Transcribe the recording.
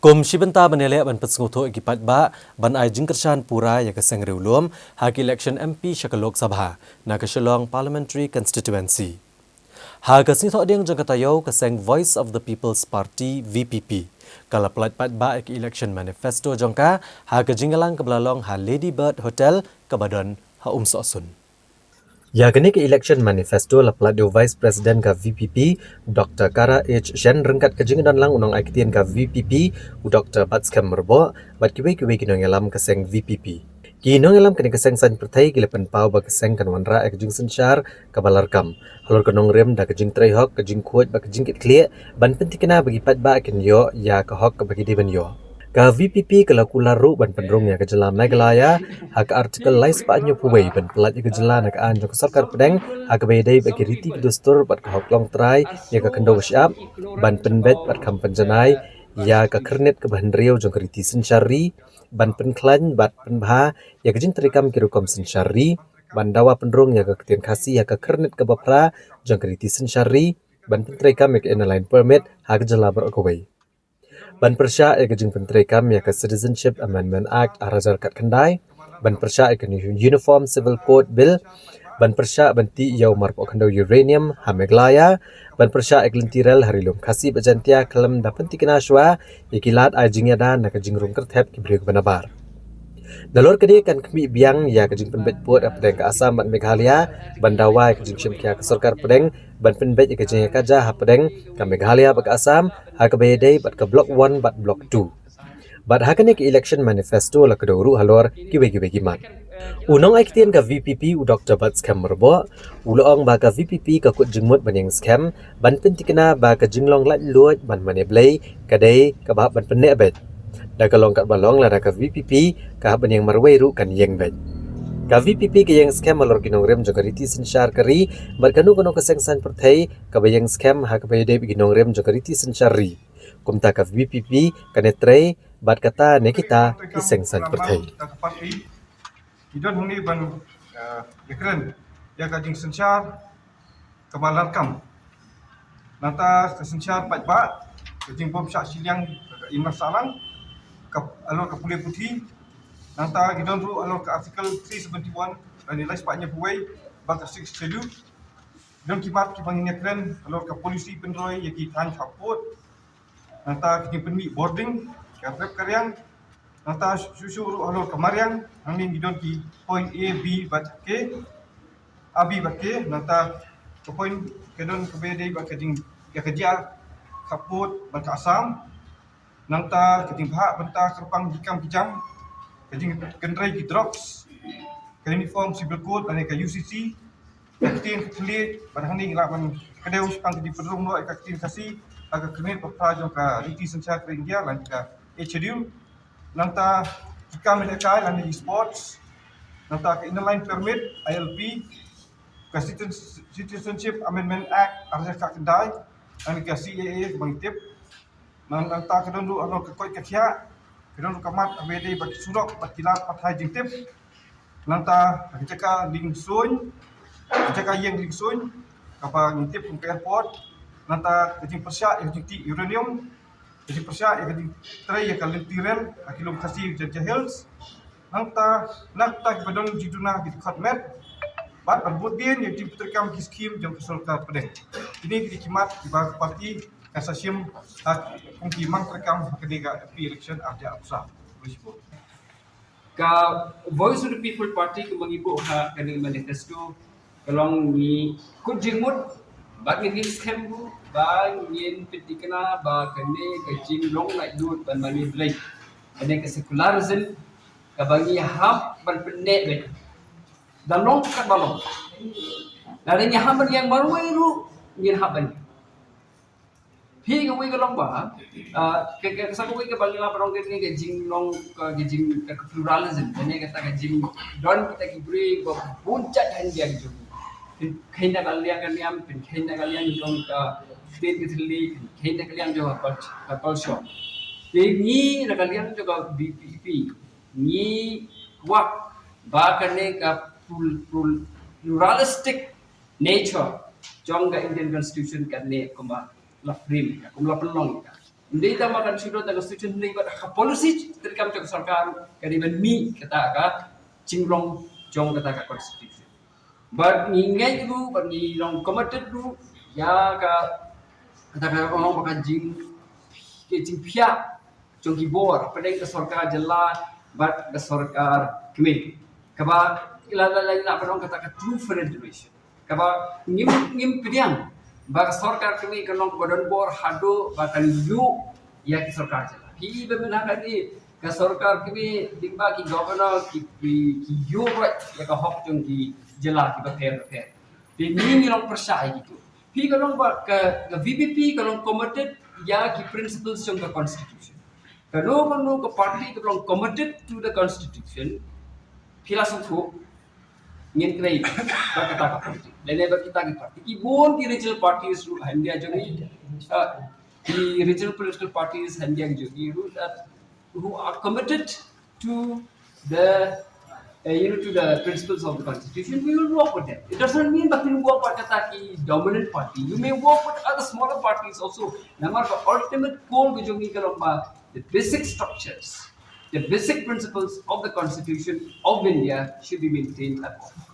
Komisi Benta menilai ban pesnguto ikipat ba ban ai jingkershan pura ya keseng reulum hak election MP syaka Lok Sabha na keselong Parliamentary Constituency. Ha kesing thok ding jang katayo keseng Voice of the People's Party VPP. Kala pelat pat ba ek election manifesto jangka ha kejinggalang kebelalong ha Lady Bird Hotel kebadan ha Sosun. Ya kini ke election manifesto la peladio Vice President ka VPP Dr. Kara H. Shen rengkat kejingan lang unang akitian ka VPP u Dr. Batskam Merbo bat kiwe kinong alam keseng VPP. Kinong alam kini keseng san pertai gilepan pau ba keseng kan wanra ek jing sensyar kabalarkam. Halor kenong rem da kejing trayhok kejing kuat ba kejing kit clear ban pentikena bagi pat ba ken yo ya kahok ka bagi diban yo. Ka VPP kalau kularu ban pendrung ya kejelam nagalaya hak artikel lais pa anyo puwei ban pelat ya kejelan nak an jok sarkar pedeng hak bedai bagi riti kedustur bat kahok long trai ya ka kendo syap ban penbet bat kam penjanai ya ka kernet ke bahan riau jok riti sensyari ban penklan bat penbha ya kejing terikam kirukom sensyari ban dawa pendrung ya ka ketien kasih ya ka kernet ke bapra jok riti sensyari ban penterikam ya ke inline permit hak jelabar okowei. Ban persya ya kejing penterikam ya ke Citizenship Amendment Act arajar kat kendai, ban persya ya ke Uniform Civil Code Bill, ban persya banti yau marpok kendau uranium hameglaya, ban persya ya kelentirel harilum kasih bajantia kelam dapat tikenaswa ya kilat ajingnya dan nak kejing rum kertep kibri kebenabar. Dalor kedi kan kemi biang ya kejing penbet put pedeng ke Asam ban Meghalaya ban dawa kejing syimkia ke Sarkar pedeng ban penbet kejing kaja ha pedeng ke Meghalaya bak Asam ha ke bedai bat ke Block 1 bat Block 2. Bat ha kene ke election manifesto la keduru halor kiwe gimat. Unong aiktian ke VPP u Dr. Batskam Merbo uloong ba ke VPP ke kut jengmut ban yang scam ban pentikena ba ke jinglong lat luat ban maneblay kadai ke ba ban penek bet. Da kalong kat balong la ka VPP ka ban yang marwai ru kan yang bet. Ka VPP ke yang scam alor kinong rem jogariti sensyar kari bat kanu kesengsan pertai ka bayang scam ha ka bayade kinong rem jogariti sensyari. Kumta ka VPP kanetre bat kata ne kita kesengsan pertai. Idon huni ban yakren ya kajing sensyar kemalarkam. Nata kesensyar pat ba kajing bom syak siliang imar salang alor ke Pulau Putih nanta gidon ru alor ke artikel 371 dan nilai sepatnya buai bak 6 schedule don kimat kibangin keren alor ke polisi pendroi yaki tan support nanta kini penmi boarding ke rep karyang nanta susu ru alor ke Mariang angin gidon ki point A B bat K AB bat K nanta ke point kedon ke BD bat keding ya kerja support bat Asam nanta keting bahak benta kerpang hikam kijam keting kendrai ki drops ke uniform civil code dan ke UCC keting kelit barhani lawan kedeu sepang di pedrung no keting kasih agak kenet papa jong ka riti sencha ke India lan ka schedule nanta hikam mereka lan di sports nanta ke inline permit ILP ke Citizenship Amendment Act arja ka kendai dan ke CAA bangtip nanta kedon ru alor ke koi kakhia kedon ru kamat abede bak surok bak kilat pathai jingtip nanta kecaka ling sun kecaka yang ling sun kapa ngintip ke airport nanta kejing persya yang jingti uranium kejing persya yang kejing tray yang kalin tirel akilum kasih jaja hills nanta nakta kedon jiduna git khatmet bat berbut din yang diputarkan ki skim jam kesulka pedeng ini dikimat di bawah parti kasasium kung mang rekam kedega election ada absa risiko ka Voice of the People Party ke mengibu ha kaning manifesto kalong ni kujingmut ba ngin scam bu ba ngin pitikna ba kane kajing long like do ban mani blai ane ke secularism ka bangi hap ban penek be dalong ka balong dari haban yang baru ru ngin haban Hi ka ka long ba ke sa ko ka balila parong ke jing long ka jing ka pluralism ne kata ka jing don kita kibri ba puncak han dia gitu khinda kalian kan yam pin khinda kalian long ka state ke thili khinda kalian jo ka culture ni na kalian jo ka BPP ni wak ba kane ka pluralistic nature jong ka Indian constitution kan ne kuma la frame ka kum la pelong ka Hindi ta makan sudut ang constitution hindi ba ka policy terkam sa sarkar kaniban mi kata ka cinglong jong kata ka constitution. But ngingai dulu, but ni long committed dulu, ya ka kata ka orang makan jing pihak jong kibor pada ke sarkar jela but ke sarkar kemi. Kaba ilala apa orang kata ka true federation. Kaba ngim pediang bak sarkar kami kanong badan bor hado bakan yu ya ki sarkar jela hi be mena kadi ka sarkar kami dimba ki governor ki yu right ya ka hok jong ki jela ki ba fair di ni long persai gitu hi kanong ba ka VPP kanong committed ya ki principles jong ka constitution kanong ka party kanong committed to the constitution philosophy ngin kray berkata parti lene berkita ki parti ki bon ki regional parties ru handia jogi the regional political parties handia jogi ru that who are committed to the to the principles of the constitution we will work with them. It doesn't mean that we work with the dominant party. You may work with other smaller parties also. Namar ka ultimate goal ki jogi kalomba the basic structures, the basic principles of the constitution of India should be maintained at all costs.